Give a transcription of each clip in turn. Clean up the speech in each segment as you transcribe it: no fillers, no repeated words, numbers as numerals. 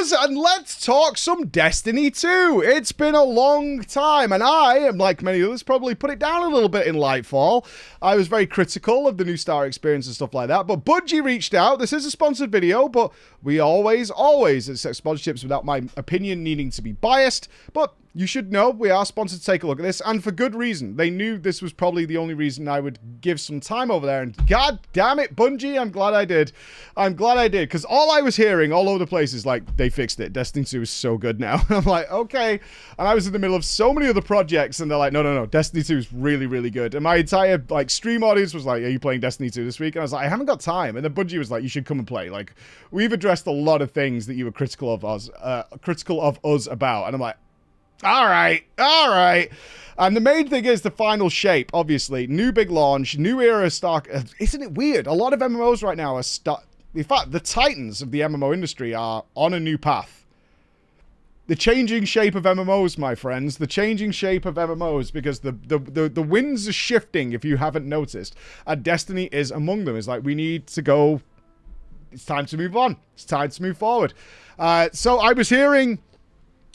viewers, and let's talk some Destiny 2. It's been a long time, and I am, like many others, probably put it down a little bit in Lightfall. I was very critical of the new Star experience and stuff like that, but Bungie reached out. This is a sponsored video, but we always accept sponsorships without my opinion needing to be biased, but you should know we are sponsored to take a look at this, and for good reason. They knew this was probably the only reason I would give some time over there, and god damn it, Bungie, I'm glad I did. I'm glad I did, because all I was hearing all over the place is like, they fixed it. Destiny 2 is so good now. I'm like, okay. And I was in the middle of so many other projects, and they're like, no, Destiny 2 is really, really good. And my entire like stream audience was like, are you playing Destiny 2 this week? And I was like, I haven't got time. And then Bungie was like, you should come and play. Like, we've addressed a lot of things that you were critical of us about. And I'm like, all right. And the main thing is the final shape, obviously. New big launch, new era of Star. Isn't it weird? A lot of MMOs right now are in fact, the titans of the MMO industry are on a new path. The changing shape of MMOs, my friends. The changing shape of MMOs, because the winds are shifting, if you haven't noticed. And Destiny is among them. It's like, we need to go. It's time to move on. It's time to move forward. So I was hearing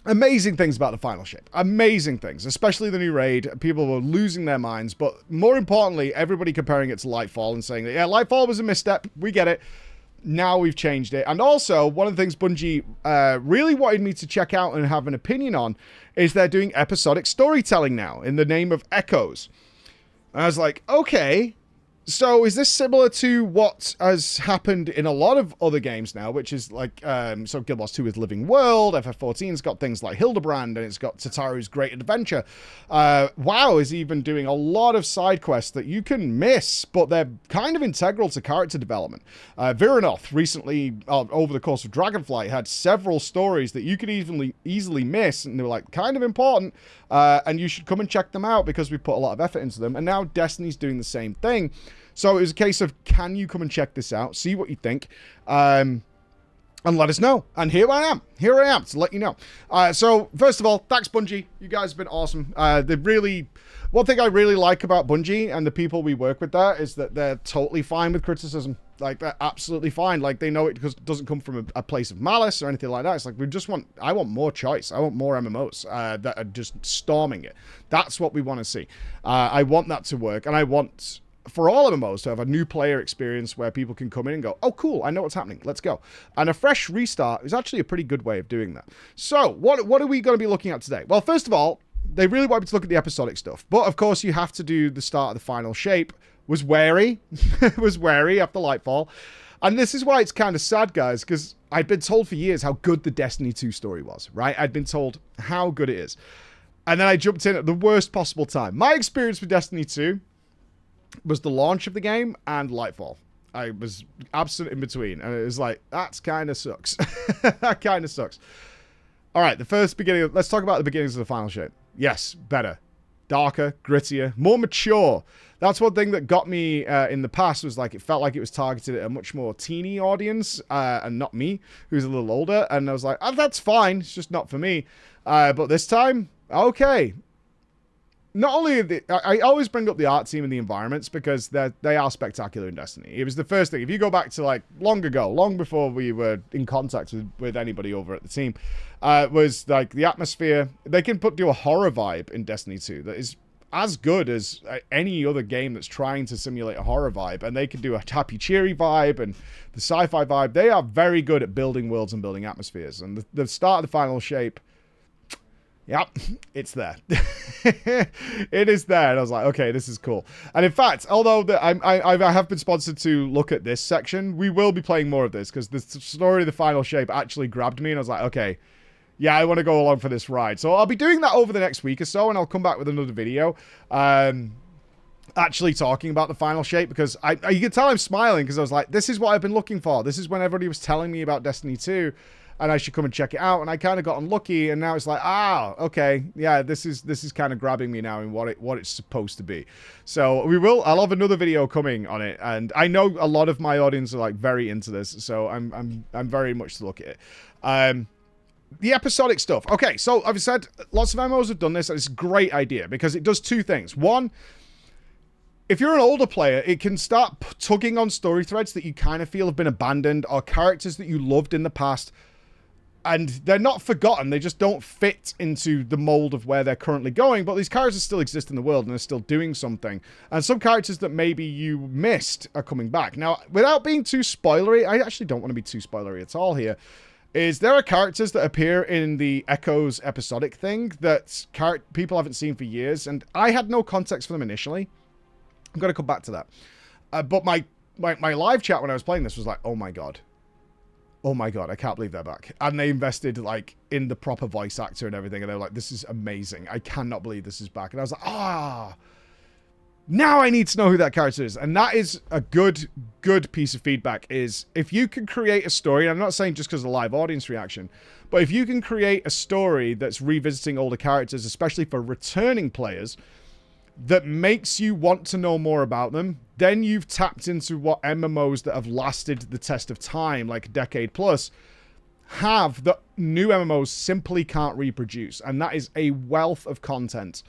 amazing things about the final shape. Amazing things, especially the new raid. People were losing their minds, but more importantly, everybody comparing it to Lightfall and saying that, yeah, Lightfall was a misstep. We get it. Now we've changed it. And also, one of the things Bungie really wanted me to check out and have an opinion on is they're doing episodic storytelling now in the name of Echoes. And I was like, okay. So is this similar to what has happened in a lot of other games now, which is like, so Guild Wars 2 is Living World, FF14's got things like Hildebrand, and it's got Tataru's Great Adventure. WoW is even doing a lot of side quests that you can miss, but they're kind of integral to character development. Viranoth recently, over the course of Dragonflight, had several stories that you could easily miss, and they were like kind of important, and you should come and check them out because we put a lot of effort into them. And now Destiny's doing the same thing. So it was a case of, can you come and check this out, see what you think, and let us know. And here I am to let you know. So first of all, thanks Bungie. You guys have been awesome. One thing I really like about Bungie and the people we work with there is that they're totally fine with criticism. Like, they're absolutely fine. Like, they know it because it doesn't come from a place of malice or anything like that. It's like, I want more choice. I want more MMOs that are just storming it. That's what we want to see. I want that to work, and I want for all MMOs to have a new player experience where people can come in and go, oh, cool, I know what's happening, let's go. And a fresh restart is actually a pretty good way of doing that. So, what are we going to be looking at today? Well, first of all, they really want me to look at the episodic stuff. But, of course, you have to do the start of the final shape. Was wary. Was wary after Lightfall. And this is why it's kind of sad, guys, because I'd been told for years how good the Destiny 2 story was, right? I'd been told how good it is. And then I jumped in at the worst possible time. My experience with Destiny 2 was the launch of the game and Lightfall. I was absent in between, and it was like, that kind of sucks. That kind of sucks. All right, let's talk about the beginnings of the final shape. Yes, better. Darker, grittier, more mature. That's one thing that got me in the past, was like, it felt like it was targeted at a much more teeny audience, and not me, who's a little older. And I was like, oh, that's fine, it's just not for me. But this time, okay. Not only I always bring up the art team and the environments because they are spectacular in Destiny. It was the first thing. If you go back to like long ago, long before we were in contact with anybody over at the team, was like the atmosphere. They can do a horror vibe in Destiny 2 that is as good as any other game that's trying to simulate a horror vibe, and they can do a happy, cheery vibe and the sci-fi vibe. They are very good at building worlds and building atmospheres. And the start of the final shape. Yep, it's there. It is there. And I was like, okay, this is cool. And in fact, although I have been sponsored to look at this section, we will be playing more of this because the story of the final shape actually grabbed me. And I was like, okay, yeah, I want to go along for this ride. So I'll be doing that over the next week or so, and I'll come back with another video actually talking about the final shape, because you can tell I'm smiling because I was like, this is what I've been looking for. This is when everybody was telling me about Destiny 2. And I should come and check it out. And I kind of got unlucky, and now it's like, okay, yeah, this is kind of grabbing me now in what it's supposed to be. So I'll have another video coming on it, and I know a lot of my audience are like very into this, so I'm very much to look at it. The episodic stuff. Okay, so I've said lots of MMOs have done this, and it's a great idea because it does two things. One, if you're an older player, it can start tugging on story threads that you kind of feel have been abandoned, or characters that you loved in the past And they're not forgotten. They just don't fit into the mold of where they're currently going. But these characters still exist in the world and are still doing something. And some characters that maybe you missed are coming back. Now, without being too spoilery, I actually don't want to be too spoilery at all here, is there are characters that appear in the Echoes episodic thing that people haven't seen for years. And I had no context for them initially. I'm going to come back to that. But my live chat when I was playing this was like, oh my god. Oh my god, I can't believe they're back. And they invested, like, in the proper voice actor and everything. And they were like, this is amazing. I cannot believe this is back. And I was like, now I need to know who that character is. And that is a good piece of feedback, is if you can create a story, and I'm not saying just because of the live audience reaction, but if you can create a story that's revisiting older characters, especially for returning players, that makes you want to know more about them, then you've tapped into what MMOs that have lasted the test of time, like a decade plus, have that new MMOs simply can't reproduce. And that is a wealth of content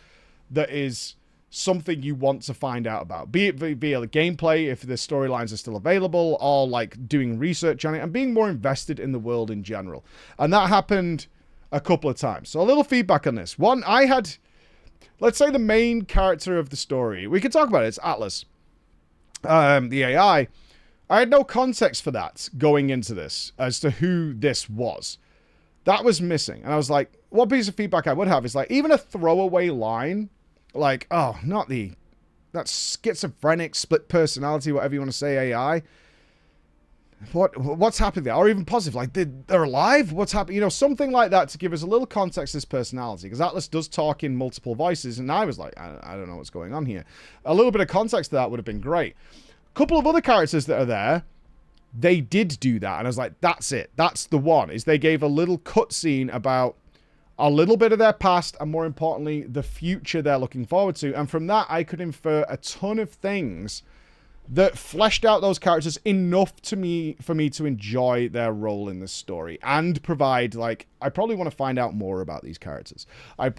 that is something you want to find out about. Be it via the gameplay, if the storylines are still available, or like doing research on it and being more invested in the world in general. And that happened a couple of times. So a little feedback on this. One, I had... Let's say the main character of the story. We can talk about it. It's Atlas. The AI. I had no context for that going into this as to who this was. That was missing. And I was like, what piece of feedback I would have is like, even a throwaway line, like, oh, not that schizophrenic, split personality, whatever you want to say, AI. What's happening there? Or even positive, like they're alive? What's happening? You know, something like that to give us a little context to his personality, because Atlas does talk in multiple voices, and I was like, I don't know what's going on here. A little bit of context to that would have been great. A couple of other characters that are there, they did do that, and I was like, that's it. That's the one, is they gave a little cutscene about a little bit of their past, and more importantly, the future they're looking forward to. And from that, I could infer a ton of things that fleshed out those characters enough for me to enjoy their role in this story and provide, like, I probably want to find out more about these characters.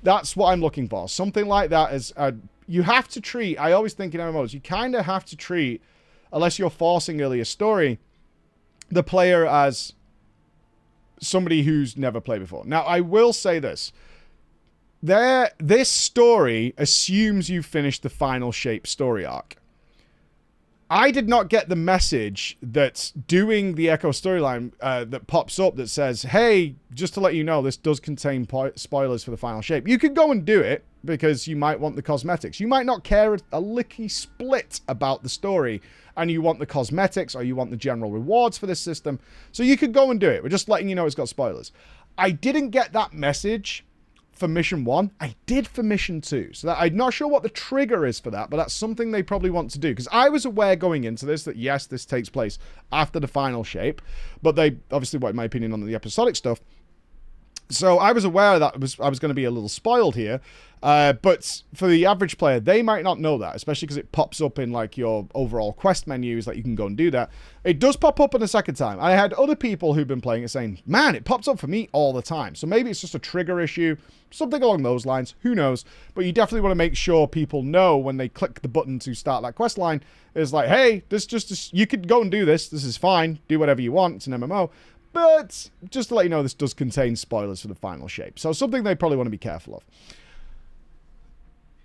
That's what I'm looking for. Something like that is, you have to treat, I always think in MMOs, you kind of have to treat, unless you're forcing earlier story, the player as somebody who's never played before. Now, I will say this. This story assumes you've finished the final shape story arc. I did not get the message that doing the Echo storyline that pops up that says, hey, just to let you know, this does contain spoilers for the final shape. You could go and do it because you might want the cosmetics. You might not care a licky split about the story and you want the cosmetics or you want the general rewards for this system. So you could go and do it. We're just letting you know it's got spoilers. I didn't get that message for Mission 1. I did for Mission 2. So I'm not sure what the trigger is for that, but that's something they probably want to do. Because I was aware going into this that, yes, this takes place after the final shape. But they obviously wanted my opinion on the episodic stuff. So I was aware that I was going to be a little spoiled here. But for the average player, they might not know that, especially because it pops up in like your overall quest menus, like you can go and do that. It does pop up in a second time. I had other people who've been playing it saying, man, it pops up for me all the time. So maybe it's just a trigger issue, something along those lines. Who knows? But you definitely want to make sure people know when they click the button to start that quest line is like, hey, you could go and do this. This is fine. Do whatever you want. It's an MMO. But just to let you know, this does contain spoilers for the final shape. So something they probably want to be careful of.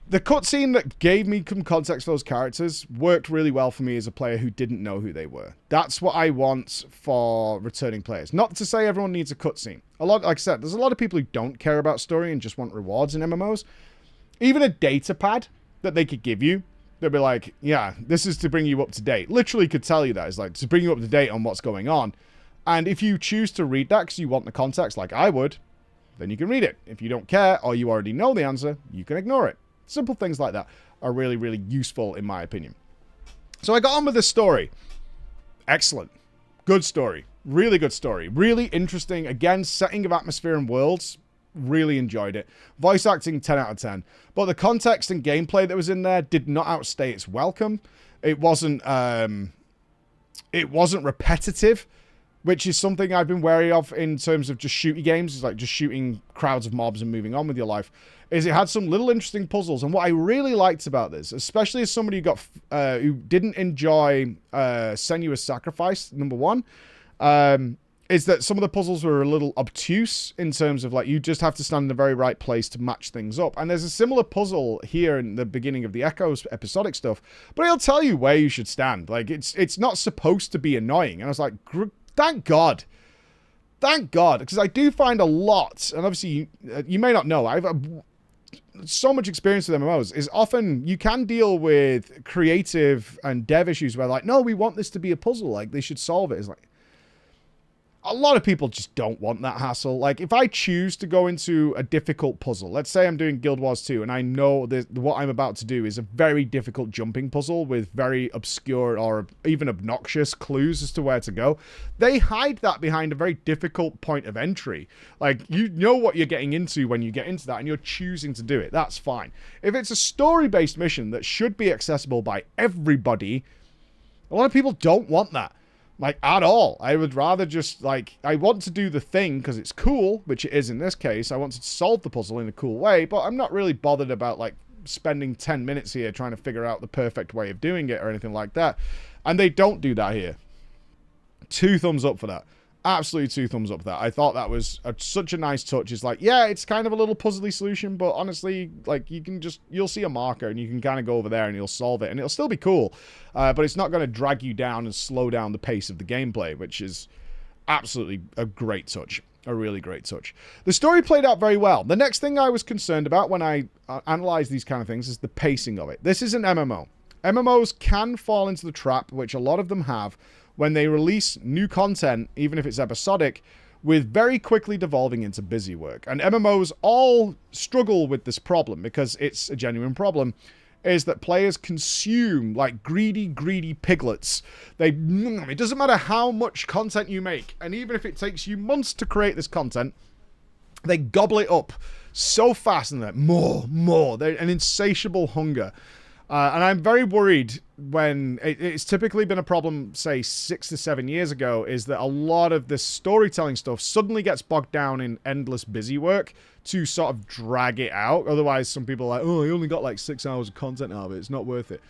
The cutscene that gave me some context for those characters worked really well for me as a player who didn't know who they were. That's what I want for returning players. Not to say everyone needs a cutscene. Like I said, there's a lot of people who don't care about story and just want rewards in MMOs. Even a data pad that they could give you, they'll be like, yeah, this is to bring you up to date. Literally could tell you that. It's like to bring you up to date on what's going on. And if you choose to read that because you want the context like I would, then you can read it. If you don't care or you already know the answer, you can ignore it. Simple things like that are really, really useful in my opinion. So I got on with this story. Excellent. Good story. Really good story. Really interesting. Again, setting of atmosphere and worlds. Really enjoyed it. Voice acting, 10 out of 10. But the context and gameplay that was in there did not outstay its welcome. It wasn't repetitive, which is something I've been wary of in terms of just shooty games. It's like just shooting crowds of mobs and moving on with your life. Is it had some little interesting puzzles. And what I really liked about this, especially as somebody who didn't enjoy Senua's Sacrifice, number one, is that some of the puzzles were a little obtuse in terms of like you just have to stand in the very right place to match things up. And there's a similar puzzle here in the beginning of the Echoes episodic stuff, but it'll tell you where you should stand. Like it's not supposed to be annoying. And I was like, thank God. Thank God, because I do find a lot, and obviously you may not know, I've so much experience with MMOs, is often you can deal with creative and dev issues where like, no, we want this to be a puzzle, like they should solve it. It's like, a lot of people just don't want that hassle. Like, if I choose to go into a difficult puzzle, let's say I'm doing Guild Wars 2, and I know what I'm about to do is a very difficult jumping puzzle with very obscure or even obnoxious clues as to where to go. They hide that behind a very difficult point of entry. Like, you know what you're getting into when you get into that, and you're choosing to do it. That's fine. If it's a story-based mission that should be accessible by everybody, a lot of people don't want that. Like, at all. I would rather just, like, I want to do the thing because it's cool, which it is in this case. I want to solve the puzzle in a cool way, but I'm not really bothered about, like, spending 10 minutes here trying to figure out the perfect way of doing it or anything like that. And they don't do that here. 2 thumbs up for that. Absolutely 2 thumbs up for that. I thought that was such a nice touch. It's like, yeah, it's kind of a little puzzly solution, but honestly, like, you'll see a marker and you can kind of go over there and you'll solve it and it'll still be cool. But it's not going to drag you down and slow down the pace of the gameplay, which is absolutely a great touch. A really great touch. The story played out very well. The next thing I was concerned about when I analyze these kind of things is the pacing of it. This is an MMO. MMOs can fall into the trap, which a lot of them have, when they release new content, even if it's episodic, with very quickly devolving into busy work. And MMOs all struggle with this problem because it's a genuine problem, is that players consume like greedy piglets. It doesn't matter how much content you make, and even if it takes you months to create this content, they gobble it up so fast and they're more. They're an insatiable hunger. And I'm very worried when it's typically been a problem, say 6 to 7 years ago, is that a lot of this storytelling stuff suddenly gets bogged down in endless busy work to sort of drag it out. Otherwise, some people are like, oh, I only got like 6 hours of content out of it. It's not worth it.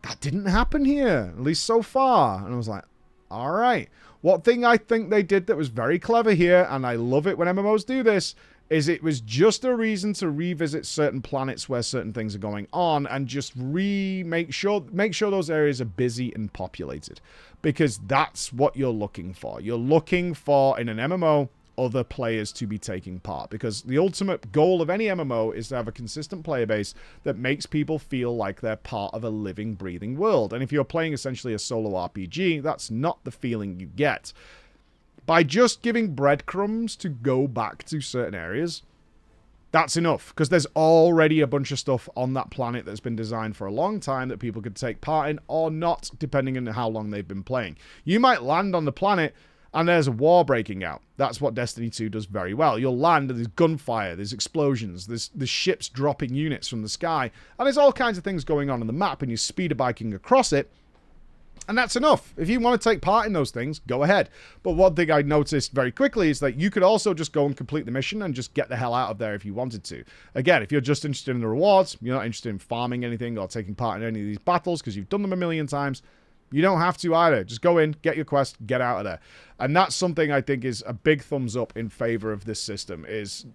That didn't happen here, at least so far. And I was like, all right. What thing I think they did that was very clever here, and I love it when MMOs do this, is it was just a reason to revisit certain planets where certain things are going on and just make sure those areas are busy and populated, because that's what you're looking for. You're looking for, in an MMO, other players to be taking part, because the ultimate goal of any MMO is to have a consistent player base that makes people feel like they're part of a living, breathing world. And if you're playing essentially a solo RPG, that's not the feeling you get. By just giving breadcrumbs to go back to certain areas, that's enough, because there's already a bunch of stuff on that planet that's been designed for a long time that people could take part in or not, depending on how long they've been playing. You might land on the planet and there's a war breaking out. That's what Destiny 2 does very well. You'll land and there's gunfire, there's explosions, there's ships dropping units from the sky, and there's all kinds of things going on the map, and you're speeder biking across it. And that's enough. If you want to take part in those things, go ahead. But one thing I noticed very quickly is that you could also just go and complete the mission and just get the hell out of there if you wanted to. Again, if you're just interested in the rewards, you're not interested in farming anything or taking part in any of these battles because you've done them a million times, you don't have to either. Just go in, get your quest, get out of there. And that's something I think is a big thumbs up in favor of this system, is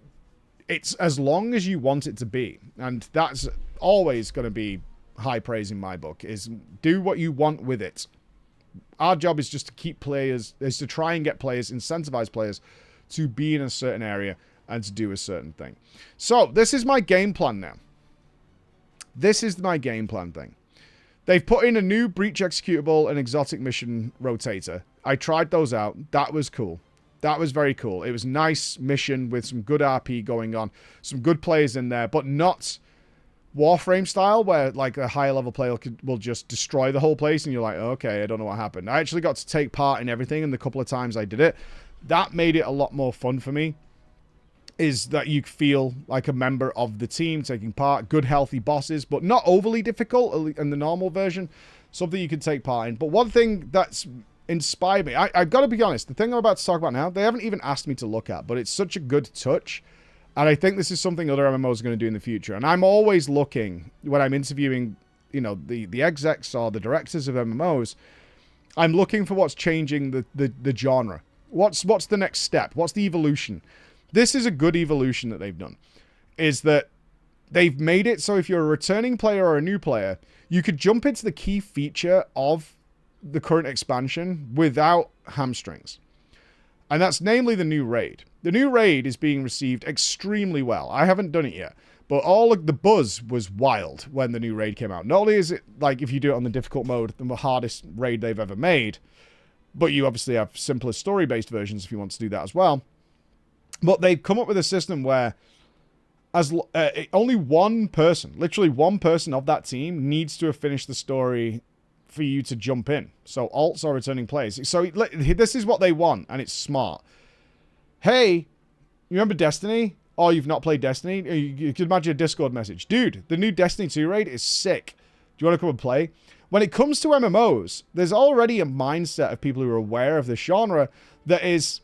it's as long as you want it to be. And that's always going to be high praise in my book, is do what you want with it. Our job is just to keep players, is to try and get players, incentivize players to be in a certain area and to do a certain thing. So this is my game plan now. This is my game plan thing. They've put in a new breach executable and exotic mission rotator. I tried those out. That was cool. That was very cool. It was a nice mission with some good RP going on, some good players in there, but not Warframe style, where like a higher level player will just destroy the whole place and you're like, okay, I don't know what happened. I actually got to take part in everything, and the couple of times I did it, that made it a lot more fun for me, is that you feel like a member of the team taking part. Good healthy bosses, but not overly difficult in the normal version, something you can take part in. But one thing that's inspired me, I've got to be honest, the thing I'm about to talk about now, they haven't even asked me to look at, but it's such a good touch. And I think this is something other MMOs are going to do in the future. And I'm always looking, when I'm interviewing, you know, the execs or the directors of MMOs, I'm looking for what's changing the genre. What's the next step? What's the evolution? This is a good evolution that they've done. Is that they've made it so if you're a returning player or a new player, you could jump into the key feature of the current expansion without hamstrings. And that's namely the new raid. The new raid is being received extremely well. I haven't done it yet, but all of the buzz was wild when the new raid came out. Not only is it, like, if you do it on the difficult mode, the hardest raid they've ever made, but you obviously have simpler story-based versions if you want to do that as well. But they've come up with a system where only one person, literally one person of that team, needs to have finished the story for you to jump in. So alts are returning players. So this is what they want, and it's smart. Hey, you remember Destiny? Oh, you've not played Destiny? You could imagine a Discord message. Dude, the new Destiny 2 raid is sick. Do you want to come and play? When it comes to MMOs, there's already a mindset of people who are aware of the genre that is...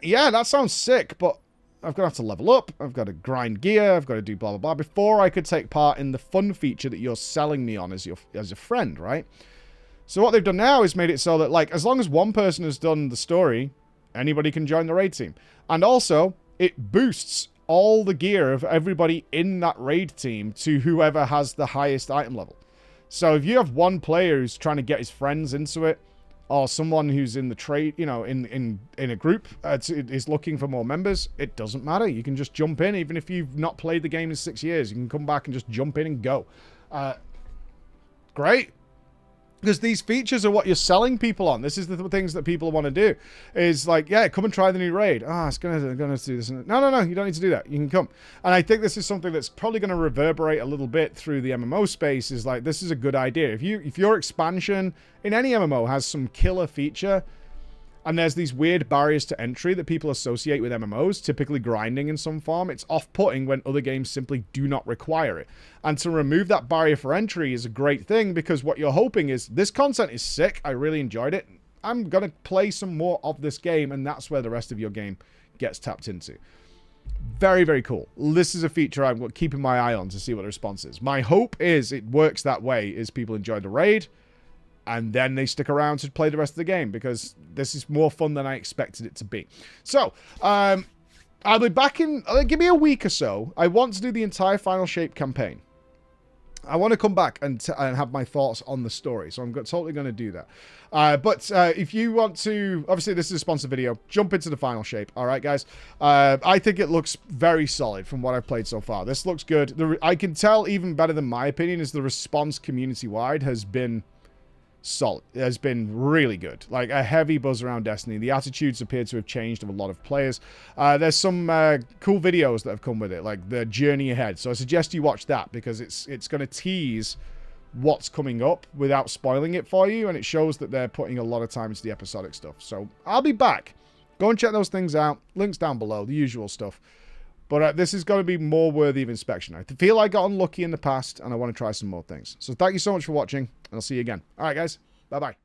yeah, that sounds sick, but I've got to have to level up. I've got to grind gear. I've got to do blah, blah, blah before I could take part in the fun feature that you're selling me on as a friend, right? So what they've done now is made it so that, like, as long as one person has done the story, anybody can join the raid team. And also, it boosts all the gear of everybody in that raid team to whoever has the highest item level. So if you have one player who's trying to get his friends into it, or someone who's in the trade, you know, in a group is looking for more members, it doesn't matter. You can just jump in, even if you've not played the game in 6 years. You can come back and just jump in and go. Great. Because these features are what you're selling people on. This is the things that people want to do. Is like, yeah, come and try the new raid. Ah, it's gonna do this. No, you don't need to do that. You can come. And I think this is something that's probably going to reverberate a little bit through the MMO space. Is like, this is a good idea. If your expansion in any MMO has some killer feature, and there's these weird barriers to entry that people associate with MMOs, typically grinding in some form, it's off-putting when other games simply do not require it. And to remove that barrier for entry is a great thing, because what you're hoping is, this content is sick, I really enjoyed it, I'm going to play some more of this game, and that's where the rest of your game gets tapped into. Very, very cool. This is a feature I'm keeping my eye on to see what the response is. My hope is it works that way, is people enjoy the raid, and then they stick around to play the rest of the game, because this is more fun than I expected it to be. So, I'll be back in... give me a week or so. I want to do the entire Final Shape campaign. I want to come back and have my thoughts on the story, so I'm totally going to do that. But if you want to... Obviously, this is a sponsored video. Jump into the Final Shape, all right, guys? I think it looks very solid from what I've played so far. This looks good. I can tell, even better than my opinion, is the response community-wide has been... solid. It has been really good. Like, a heavy buzz around Destiny. The attitudes appear to have changed of a lot of players. There's some cool videos that have come with it, like the journey ahead. So I suggest you watch that, because it's going to tease what's coming up without spoiling it for you, and it shows that they're putting a lot of time into the episodic stuff. So I'll be back. Go and check those things out. Links down below, the usual stuff. But this is going to be more worthy of inspection. I feel I got unlucky in the past, and I want to try some more things. So thank you so much for watching, and I'll see you again. All right, guys. Bye-bye.